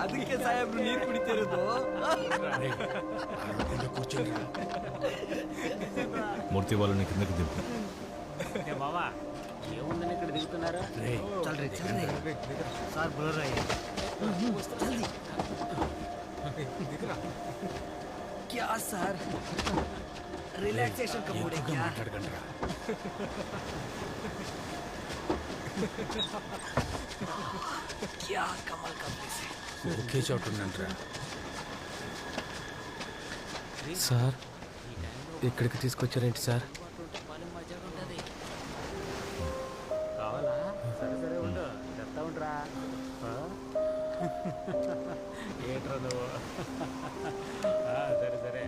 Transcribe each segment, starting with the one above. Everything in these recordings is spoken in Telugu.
ಅದಕ್ಕೆ ಸಾಹೇಬ್ರು ನೀರು ಕುಡಿತಿರೋದು. మూర్తి వాళ్ళని కిందకి దింపు. బావా ఏముందని ఇక్కడ దిగుతున్నారా? సార్ బ్లర్ అయ్యి क्या सर रिलैक्सेशन का मूड है क्या? क्या कमाल का प्लेस है. ఓకే చోటుండంట్రా. సార్ ఇక్కడికి తీసుకొచ్చారేంటి సార్? కావాలా? సరే సరే ఉండు, చెప్తా ఉంటారా. ఏంట్రా నువ్వు? సరే సరే.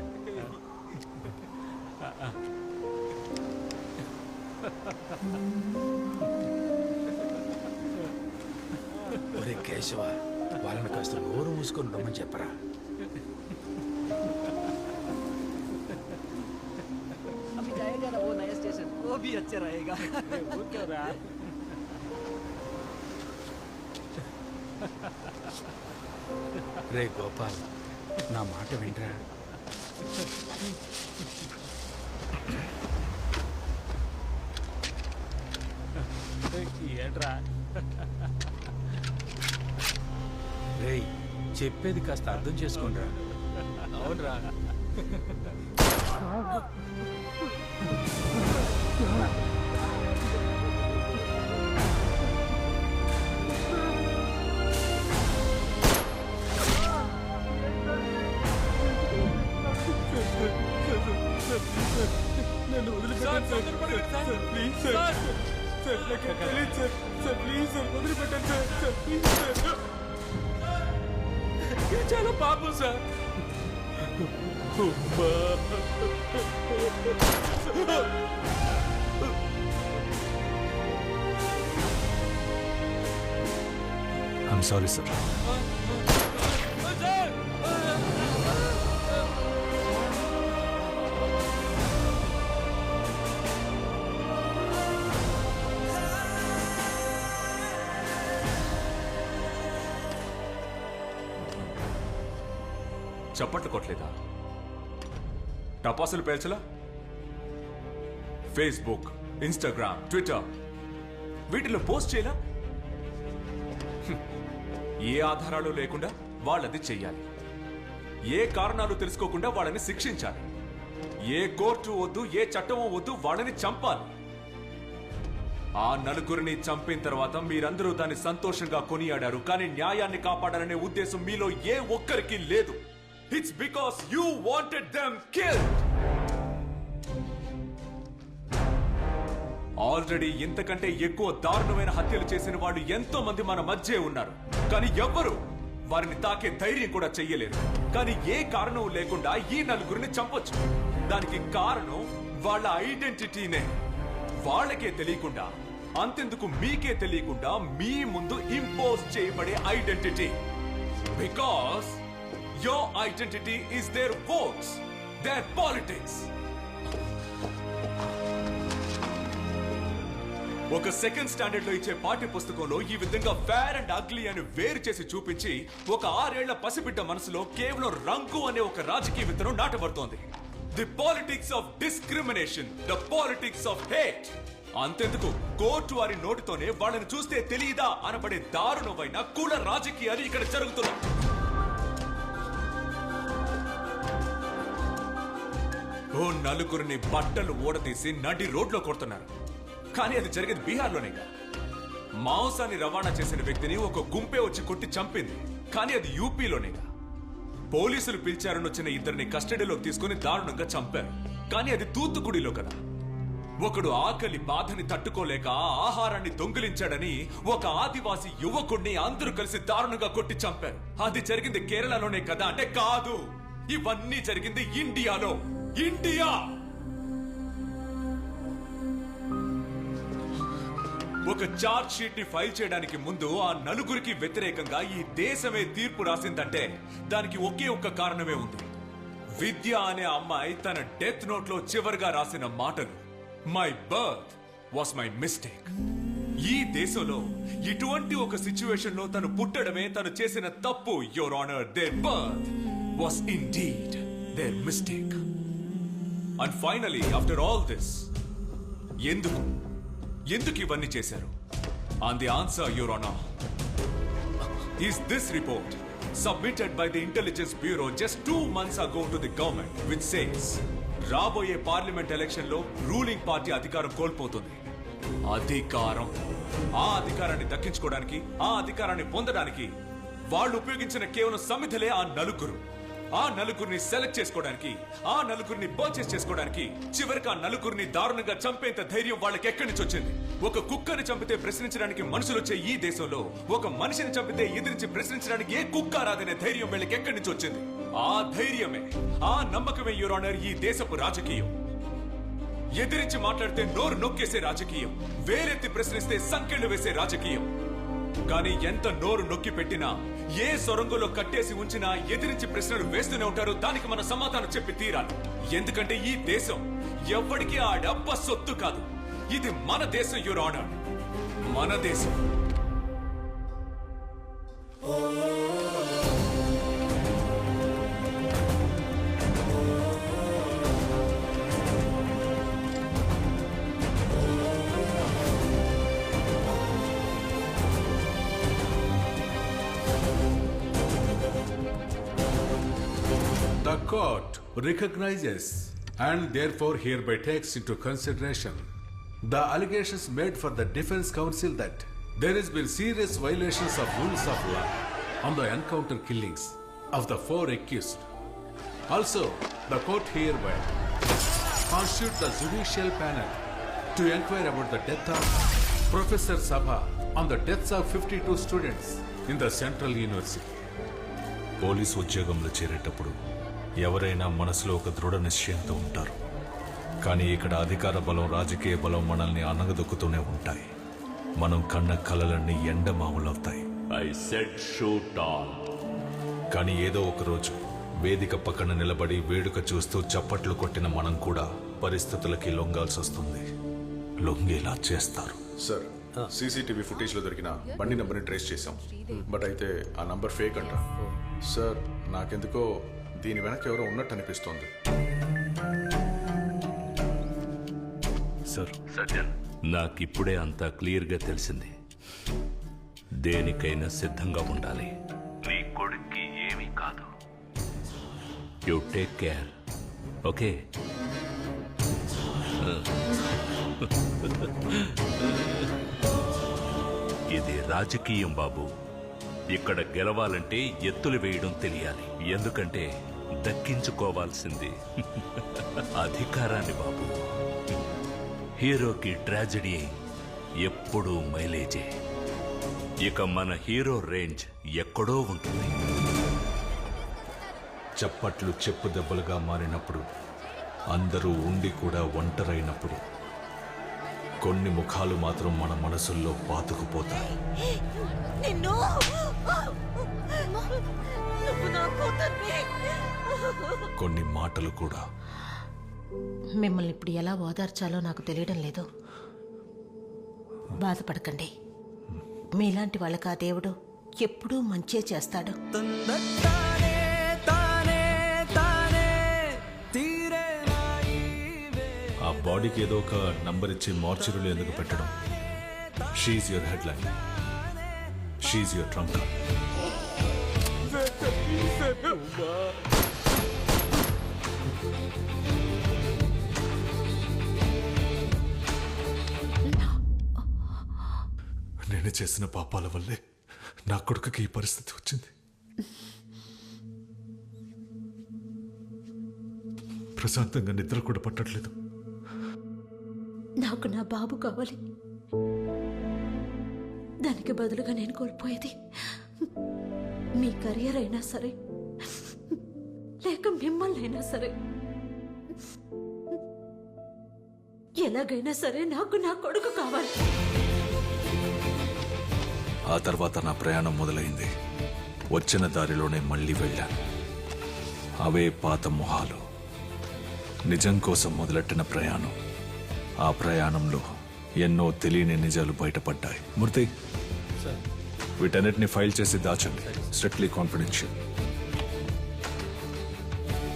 ఒరే కేశవ, వాళ్ళని కాస్త నోరు మూసుకొని రమ్మని చెప్పరా. अभी जाएगा ना वो नया स्टेशन, वो भी अच्छा रहेगा. ఊరుకోరా. రే గోపాల్, నా మాట వింటరా. ఏంట్రా? రేయ్, చెప్పేది కాస్త అర్థం చేసుకోండిరా. అవునరా. నన్ను వదిలిపెట్టండి సార్, ప్లీజ్ సార్, సార్ నాకు తెలియదు సార్, సార్ ప్లీజ్ సార్ వదిలిపెట్టండి సార్, సార్ ప్లీజ్ సార్. ఇది చాలా పాపం సార్. I'm sorry sir. చప్పట్లు కొట్టలేదా? టపాసులు పేల్చలా? ఫేస్బుక్, ఇన్స్టాగ్రామ్, ట్విట్టర్ వీటిలో పోస్ట్ చేయలా? ఏ ఆధారాలు లేకుండా వాళ్ళది చెయ్యాలి. ఏ కారణాలు తెలుసుకోకుండా వాళ్ళని శిక్షించాలి. ఏ కోర్టు వద్దు, ఏ చట్టమో వద్దు, వాళ్ళని చంపాలి. ఆ నలుగురిని చంపిన తర్వాత మీరందరూ దాన్ని సంతోషంగా కొనియాడారు. కానీ న్యాయాన్ని కాపాడాలనే ఉద్దేశం మీలో ఏ ఒక్కరికి లేదు. It's because you wanted them killed. Already ఇంతకంటే ఎక్కువ దారుణమైన హత్యలు చేసిన వాళ్ళు ఎంతో మంది మన మధ్య ఉన్నారు. కానీ ఎవ్వరూ వారిని తాకే ధైర్యం కూడా చెయ్యలేరు. కానీ ఏ కారణం లేకుండా ఈ నలుగురిని చంపొచ్చు. దానికి కారణం వాళ్ళ ఐడెంటిటీనే. వాళ్ళకే తెలియకుండా, అంతెందుకు మీకే తెలియకుండా మీ ముందు ఇంపోజ్ చేయబడే identity. Because your identity is their votes, their politics. ఒక సెకండ్ స్టాండర్డ్ లో ఇచ్చే పాఠ్య పుస్తకంలో ఈ విధంగా ఫేర్ అండ్ అగ్లీ అని వేరు చేసి చూపించి ఒక 6 ఏళ్ల పసిబిడ్డ మనసులో కేవలం రంగు అనే ఒక రాజకీయ విత్తనం నాటబడుతోంది. The politics of discrimination, the politics of hate. అంతెందుకు, కోర్టు వారి నోటితోనే వాళ్ళని చూస్తే తెలియదా అనబడే దారుణమైన కుల రాజకీయాలు ఇక్కడ జరుగుతున్నాయి. ఓ నలుగురిని బట్టలు ఊడదీసి నడి రోడ్లో కొడుతున్నారు. కానీ అది జరిగేది బీహార్లోనేగా. మాంసాన్ని రవాణా చేసిన వ్యక్తిని ఒక గుంపే వచ్చి కొట్టి చంపింది. కానీ అది యూపీలోనేగా. పోలీసులు పిలిచారని వచ్చిన ఇద్దరిని కస్టడీలోకి తీసుకుని దారుణంగా చంపారు. కానీ అది తూత్తుకుడిలో కదా. ఒకడు ఆకలి బాధని తట్టుకోలేక ఆహారాన్ని దొంగిలించాడని ఒక ఆదివాసీ యువకుడిని అందరూ కలిసి దారుణంగా కొట్టి చంపారు. అది జరిగింది కేరళలోనే కదా అంటే కాదు. ఇవన్నీ జరిగింది ఇండియాలో. ఇండియా ఒక చార్జ్ షీట్ ని ఫైల్ చేయడానికి ముందు ఆ నలుగురికి వ్యతిరేకంగా ఈ దేశమే తీర్పు రాసిందంటే దానికి ఒకే ఒక్క కారణమే ఉంది. విద్య అనే అమ్మాయి తన డెత్ నోట్ లో చివరిగా రాసిన మాటలు, my birth was my mistake. ఈ దేశంలో ఇటువంటి ఒక సిచ్యువేషన్ లో తను పుట్టడమే తను చేసిన తప్పు. Your honour, there birth was indeed there mistake. And finally after all this, ఎందుకు ఇవన్నీ చేశారు? And the answer, your honour, is this report submitted by the Intelligence Bureau just 2 months ago to the government, which says రాబోయే పార్లమెంట్ ఎలక్షన్ లో రూలింగ్ పార్టీ అధికారం కోల్పోతుంది. ఆ అధికారాన్ని దక్కించుకోవడానికి, ఆ అధికారాన్ని పొందడానికి వాళ్ళు ఉపయోగించిన కేవలం సమిధలే ఆ నలుగురిని సెలెక్ట్ చేసుకోవడానికి, ఆ నలుగురిని పర్చేస్ చేసుకోవడానికి, చివరికి ఆ నలుగురిని దారుణంగా చంపేంత ధైర్యం వాళ్ళకి ఎక్కడి నుంచి వచ్చింది? ఒక కుక్కని చంపితే ప్రశ్నించడానికి మనుషులు వచ్చే ఈ దేశంలో ఒక మనిషిని చంపితే ఎదిరించి ప్రశ్నించడానికి ఏ కుక్క రాదనే ధైర్యం వీళ్ళకి ఎక్కడి నుంచి వచ్చింది? ఆ ధైర్యమే, ఆ నమ్మకమే యువర్ ఆనర్ ఈ దేశపు రాజకీయం. ఎదిరించి మాట్లాడితే నోరు నొక్కేసే రాజకీయం, వేరెత్తి ప్రశ్నిస్తే సంకెళ్లు వేసే రాజకీయం. కానీ ఎంత నోరు నొక్కి పెట్టినా, ఏ సొరంగంలో కట్టేసి ఉంచినా ఎదిరించి ప్రశ్నలు వేస్తూనే ఉంటారు. దానికి మన సమాధానం చెప్పి తీరాలి. ఎందుకంటే ఈ దేశం ఎవ్వడికి ఆ డబ్బ సొత్తు కాదు. ఇది మన దేశం యువర్ ఆనర్, మన దేశం. The court recognizes and therefore hereby takes into consideration the allegations made for the defense counsel that there has been serious violations of rules of law on the encounter killings of the 4 accused. Also, the court hereby constitutes the judicial panel to inquire about the death of Professor Sabha on the deaths of 52 students in the Central University. Police ఉద్యోగంలో చేరేటప్పుడు ఎవరైనా మనసులో ఒక దృఢ నిశ్చయంతో ఉంటారు. కానీ ఇక్కడ అధికార బలం, రాజకీయ బలం మనల్ని అనగదొక్కుతూనే ఉంటాయి. మనం కన్న కలలన్నీ ఎండమావులవుతాయి. కానీ ఏదో ఒక రోజు వేదిక పక్కన నిలబడి వేడుక చూస్తూ చప్పట్లు కొట్టిన మనం కూడా పరిస్థితులకి లొంగాల్సి వస్తుంది. లొంగేలా చేస్తారు. సార్, సీసీటీవీ ఫుటేజ్ లో దొరికిన బండి నంబర్ని ట్రేస్ చేశాం. బట్ అయితే ఆ నంబర్ ఫేక్ అంట. సార్, నాకెందుకో దీని వెనక ఎవరో ఉన్నట్టు అనిపిస్తోంది. సార్, సజ్జన్, నాకిప్పుడే అంతా క్లియర్గా తెలిసింది. దేనికైనా సిద్ధంగా ఉండాలి. నీ కొడుక్కి ఏమీ కాదు. You take care, okay? ఇది రాజకీయం బాబు. ఇక్కడ గెలవాలంటే ఎత్తులు వేయడం తెలియాలి. ఎందుకంటే దక్కించుకోవాల్సింది అధికారాన్ని బాబు. హీరోకి ట్రాజెడీ ఎప్పుడూ మైలేజే. ఇక మన హీరో రేంజ్ ఎక్కడో ఉంటుంది. చప్పట్లు చెప్పు దెబ్బలుగా మారినప్పుడు, అందరూ ఉండి కూడా ఒంటరైనప్పుడు, కొన్ని ముఖాలు మాత్రం మన మనసుల్లో పాతుకుపోతాయి. కొన్ని మాటలు కూడా. మిమ్మల్ని ఇప్పుడు ఎలా ఓదార్చాలో నాకు తెలియడం లేదు. బాధపడకండి. మీలాంటి వాళ్ళకి ఆ దేవుడు ఎప్పుడూ మంచే చేస్తాడు. ఆ బాడీకి ఏదో ఒక నంబర్ ఇచ్చి మార్చురీలో ఎందుకు పెట్టడం? She your head line, she your trunk. నేను చేసిన పాపాల వల్లే నా కొడుకుకి ఈ పరిస్థితి వచ్చింది. ప్రశాంతంగా నిద్ర కూడా పట్టట్లేదు. నాకు నా బాబు కావాలి. దానికి బదులుగా నేను కోల్పోయేది మీ కెరియర్ అయినా సరే, లేక మిమ్మల్ని అయినా సరే, ఎలాగైనా సరే నాకు నా కొడుకు కావాలి. ఆ తర్వాత నా ప్రయాణం మొదలైంది. వచ్చిన దారిలోనే మళ్ళీ వెళ్ళాను. అవే పాత మొహాలు. నిజం కోసం మొదలెట్టిన ప్రయాణం. ఆ ప్రయాణంలో ఎన్నో తెలియని నిజాలు బయటపడ్డాయి. మూర్తి, వీటన్నిటిని ఫైల్ చేసి దాచండి. Strictly confidential.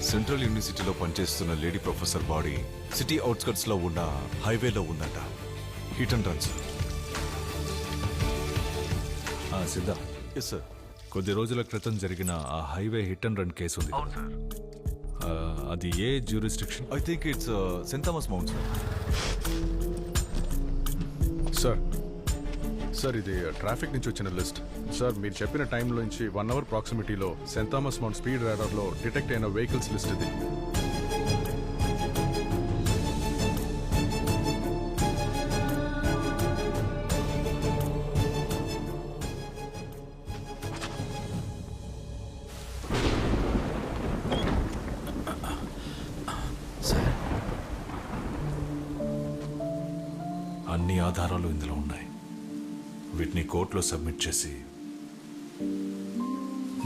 సెంట్రల్ యూనివర్సిటీలో పనిచేస్తున్న lady professor body city outskirts లో ఉన్న హైవేలో ఉందంట. Hit and run sir. సిద్ధ, ఎస్ సార్. కొద్ది రోజుల క్రితం జరిగిన ఆ highway hit and run case ఉంది. అది ఏ jurisdiction? I think it's Saint Thomas Mount sir. Sir ఇది ట్రాఫిక్ నుంచి వచ్చిన లిస్ట్. సార్ మీరు చెప్పిన టైంలోంచి 1 అవర్ ప్రాక్సిమిటీలో సెయింట్ థామస్ మౌంట్ స్పీడ్ రాడార్లో డిటెక్ట్ అయిన వెహికల్స్ లిస్ట్ ఇది. అన్ని ఆధారాలు ఇందులో ఉన్నాయి. వీటిని కోర్టులో సబ్మిట్ చేసి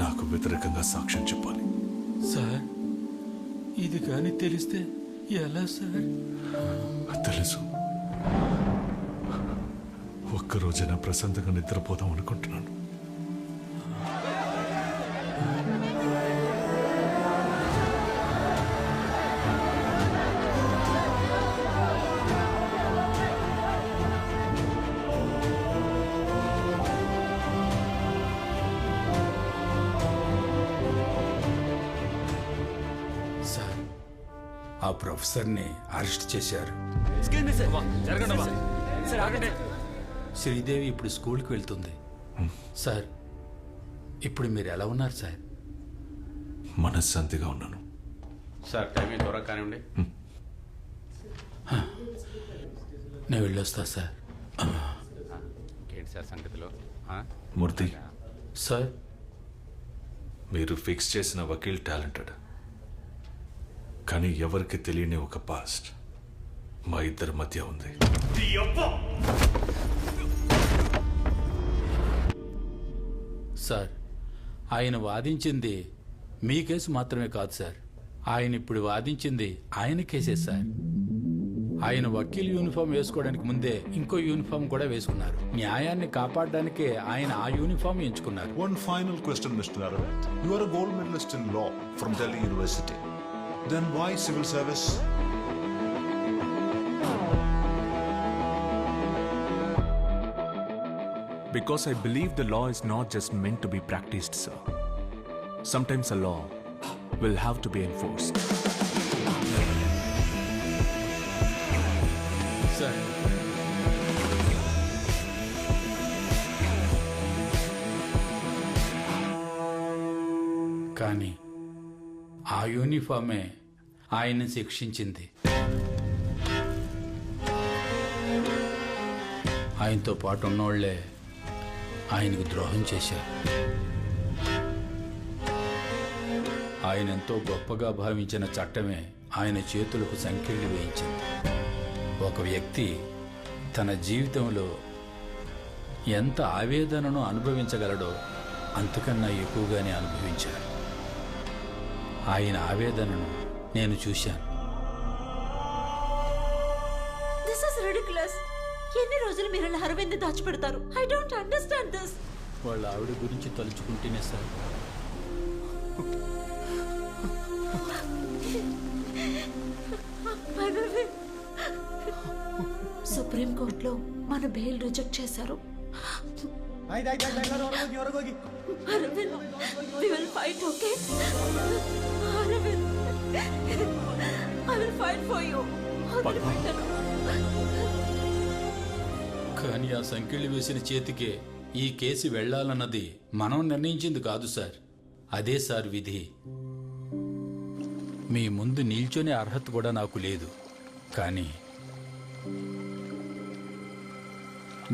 నాకు వ్యతిరేకంగా సాక్ష్యం చెప్పాలి. సార్ ఇది కానీ తెలిస్తే ఎలా సార్? తెలుసు. ఒక్కరోజైనా ప్రశాంతంగా నిద్రపోదాం అనుకుంటున్నాను. సార్ ఆ ప్రొఫెసర్ని అరెస్ట్ చేశారు. శ్రీదేవి ఇప్పుడు స్కూల్కి వెళ్తుంది. సార్ ఇప్పుడు మీరు ఎలా ఉన్నారు సార్? మనశ్శాంతిగా ఉన్నాను సార్. టైం త్వరగా కానివ్వండి. నేను వెళ్ళొస్తా సార్. ఏంటి సార్ సంగతిలో? మూర్తి, సార్ మీరు ఫిక్స్ చేసిన వకీల్ టాలెంటెడ్, కానీ ఎవరికి తెలియని ఒక పాస్ట్ మా ఇద్దరి మధ్య ఉంది. సార్ ఆయన వాదించింది మీ కేసు మాత్రమే కాదు సార్. ఆయన ఇప్పుడు వాదించింది ఆయన కేసే సార్. ఆయన వకీల్ యూనిఫామ్ వేసుకోవడానికి ముందే ఇంకో యూనిఫామ్ కూడా వేసుకున్నారు. న్యాయాన్ని కాపాడడానికే ఆయన ఆ యూనిఫామ్ ఎంచుకున్నారు. One final question, Mr. Aravind. You are a gold medalist in law from Delhi University. Then why civil service? Because I believe the law is not just meant to be practiced, sir. Sometimes a law will have to be enforced. Sir కానీ ఆ యూనిఫామే ఆయన్ని శిక్షించింది. ఆయనతో పాటు ఉన్నోళ్లే ఆయనకు ద్రోహం చేశారు. ఆయన ఎంతో గొప్పగా భావించిన చట్టమే ఆయన చేతులకు సంకెళ్ళు వేయించింది. ఒక వ్యక్తి తన జీవితంలో ఎంత ఆవేదనను అనుభవించగలడో అంతకన్నా ఎక్కువగానే అనుభవించారు. ఆయన ఆవేదనను నేను చూశాను. This is ridiculous. ఎన్ని రోజులు మీరు ఇలా అరవింద్ దాచిపెడతారు? I don't understand this. వాళ్ళ ఆవిడ గురించి తలుచుకుంటేనే సార్. సుప్రీం కోర్టులో మన బెయిల్ రిజెక్ట్ చేశారు. Arvind, we will fight, okay? Arvind, I will fight for you. కానీ ఆ సంకెళ్ళు వేసిన చేతికే ఈ కేసు వెళ్లాలన్నది మనం నిర్ణయించింది కాదు సార్. అదే సార్ విధి. మీ ముందు నిల్చొనే అర్హత కూడా నాకు లేదు. కానీ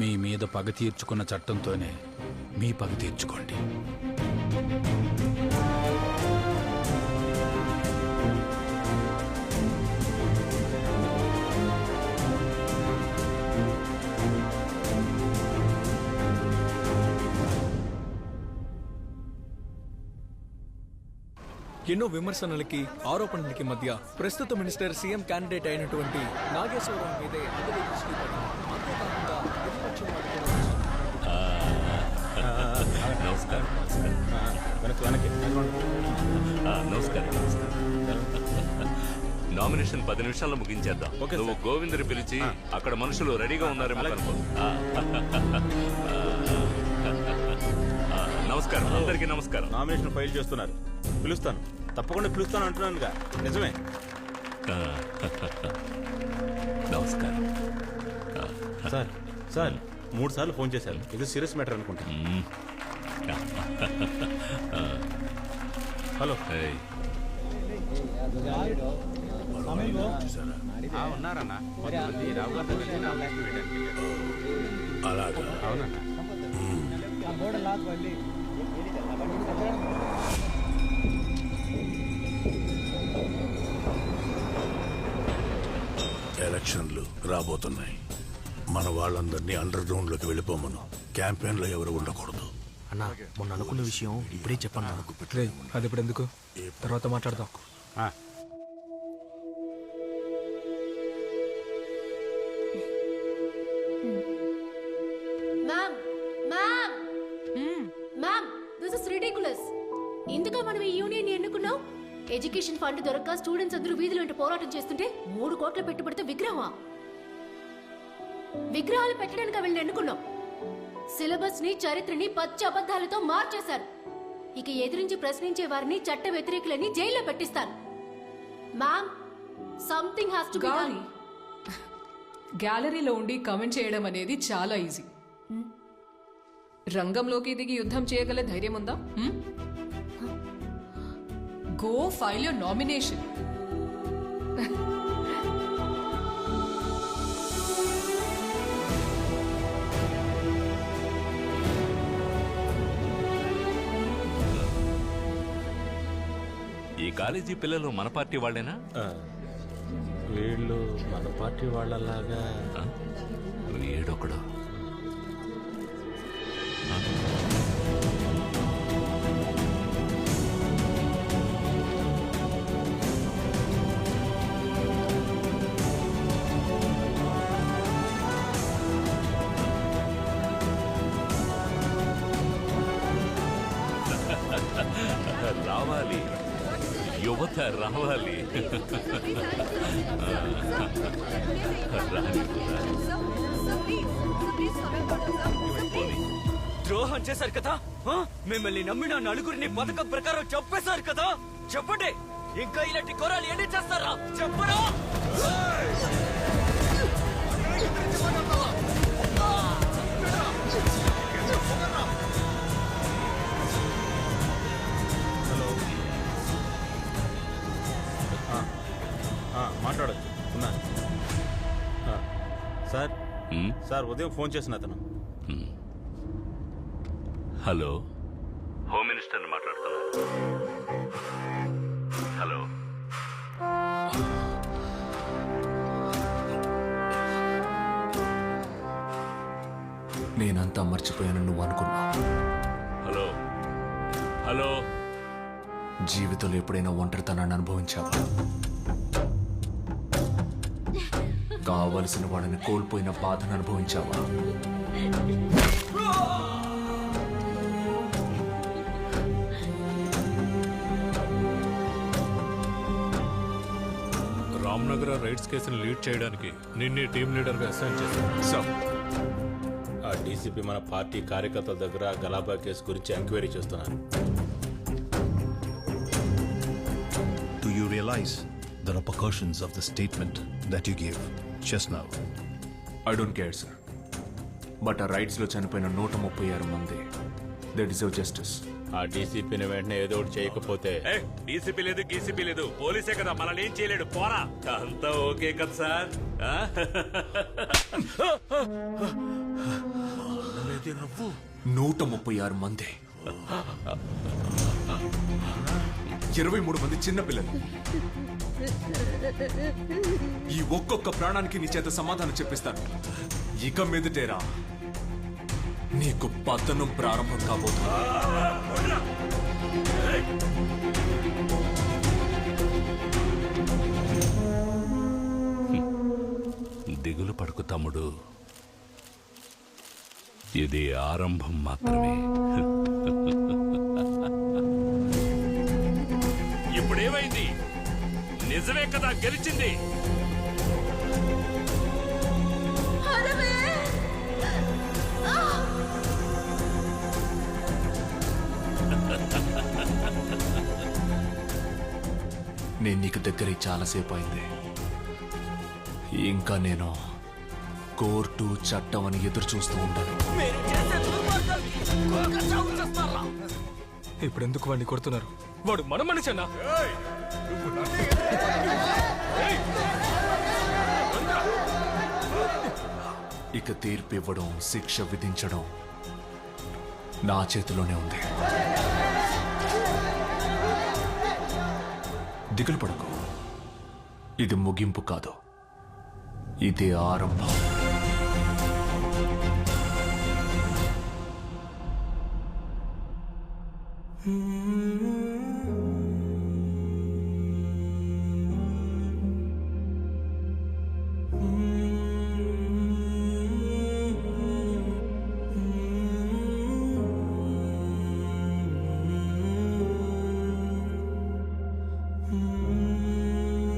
మీ మీద పగ తీర్చుకున్న చట్టంతోనే మీ పగ తీర్చుకోండి. ఎన్నో విమర్శనలకి ఆరోపణలకి మధ్య ప్రస్తుత మినిస్టర్ సీఎం క్యాండిడేట్ అయినటువంటి నాగేశ్వరరావు మీదే అందరి దృష్టి పడింది. నమస్కారం నమస్కారం నామినేషన్ 10 నిమిషాల్లో ముగించేద్దాం. నువ్వు గోవిందుని పిలిచి అక్కడ మనుషులు రెడీగా ఉన్నారేమో కనుక్కో. నమస్కారం, అందరికీ నమస్కారం. నామినేషన్ ఫైల్ చేస్తున్నారు, పిలుస్తాను, తప్పకుండా పిలుస్తాను అంటున్నానుగా. నిజమే. నమస్కారం సార్. సార్ 3 సార్లు ఫోన్ చేశారు. ఇది సీరియస్ మ్యాటర్ అనుకుంటా. హలో. ఉన్నారన్నా. అలాగా అవునన్నా. ఎలక్షన్లు రాబోతున్నాయి. మన వాళ్ళందరినీ అండర్ గ్రౌండ్ లోకి వెళ్ళిపోమను. క్యాంపెయిన్ లో ఎవరు ఉండకూడదు. అన్నా మొన్న అనుకున్న విషయం ఇప్పుడే చెప్పన్నా. అది ఇప్పుడు ఎందుకు, తర్వాత మాట్లాడదాం. Ma'am ma'am ma'am this is ridiculous. ఇందుక మనం ఈ యూనియన్ ఎన్నుకున్నాం. ఎడ్యుకేషన్ ఫండ్ దొరక్క స్టూడెంట్స్ అందరూ వీధులు వెంట పోరాటం చేస్తుంటే 3 కోట్ల పెట్టుబడితో విగ్రహాలు పెట్టడానికి వీళ్ళని ఎన్నుకున్నాం. సిలబస్ ని చరిత్రని పచ్చి అబద్ధాలతో మార్చేశారు. ఇక ఎదిరించి ప్రశ్నించే వారిని చట్ట వ్యతిరేకులని జైల్లో పెట్టిస్తారు. Ma'am something has to be done. గ్యాలరీలో ఉండి కమెంట్ చేయడం అనేది చాలా ఈజీ. రంగంలోకి దిగి యుద్ధం చేయగల ధైర్యం ఉందా? Go file your nomination. ఈ కాలేజీ పిల్లలు మన పార్టీ వాళ్ళేనా? వీళ్ళు మన పార్టీ వాళ్ళలాగా. వీడొకడు. రావాలి, యువత రావాలి. ద్రోహం చేశారు కదా, మిమ్మల్ని నమ్మిన నలుగురిని పథకం ప్రకారం చంపేశారు కదా. చెప్పండి, ఇంకా ఇలాంటి కోరాలు ఎన్ని చేస్తారా చెప్పరా? మాట్లాడచ్చు. ఉన్నాను సార్. సార్ ఉదయం ఫోన్ చేసిన అతను. హలో, హోమ్ మినిస్టర్ని మాట్లాడుతున్నాను. హలో. నేనంతా మర్చిపోయాను నువ్వు అనుకున్నావు. హలో. హలో. జీవితంలో ఎప్పుడైనా ఒంటరితనాన్ని అనుభవించావా? కావలసిన వాళ్ళని కోల్పోయిన బాధను అనుభవించావా? రామ్నగర్ రైట్స్ కేసును లీడ్ చేయడానికి నిన్నే టీమ్ లీడర్ గా అసైన్ చేశాను. ఆ డీసీపీ మన పార్టీ కార్యకర్తల దగ్గర గలాబా కేసు గురించి ఎంక్వైరీ చేస్తున్నారు. Do you realize the repercussions of the statement that you gave just now? I don't care, sir. But ఆ రైట్స్ లో చనిపోయిన 136 మంది, దే డిజర్వ్ జస్టిస్. ఆ డీసీపీని వెంటనే ఏదో ఒకటి చేయకపోతే. డీసీపీ లేదు, గీసీపీ లేదు, పోలీసే కదా, మనల్ని ఏం చేయలేడు. పోరా, అంతా ఓకే కదా సార్? 136 మంది, 23 మంది చిన్నపిల్లలు. ఈ ఒక్కొక్క ప్రాణానికి నీ చేత సమాధానం చెప్పిస్తాను. ఇక మీదటేరా నీకు పతనం ప్రారంభం కాబోతుంది. దిగులు పడుకు తమ్ముడు, ఇది ఆరంభం మాత్రమే. ఏమైంది? నిజమే కదా గెలిచింది? నేను నీకు దగ్గర చాలాసేపు అయింది. ఇంకా నేను కోర్టు చట్టం అని ఎదురు చూస్తూ ఉంటాను. మీరు చేసే దుర్మార్గానికి కోక చావు చేస్తారా? ఇప్పుడు ఎందుకు వాడిని కొడుతున్నారు? వాడు మన మనిషేనా? ఇక తీర్పు ఇవ్వడం, శిక్ష విధించడం నా చేతిలోనే ఉంది. దిగులు పడకు, ఇది ముగింపు కాదు, ఇది ఆరంభం.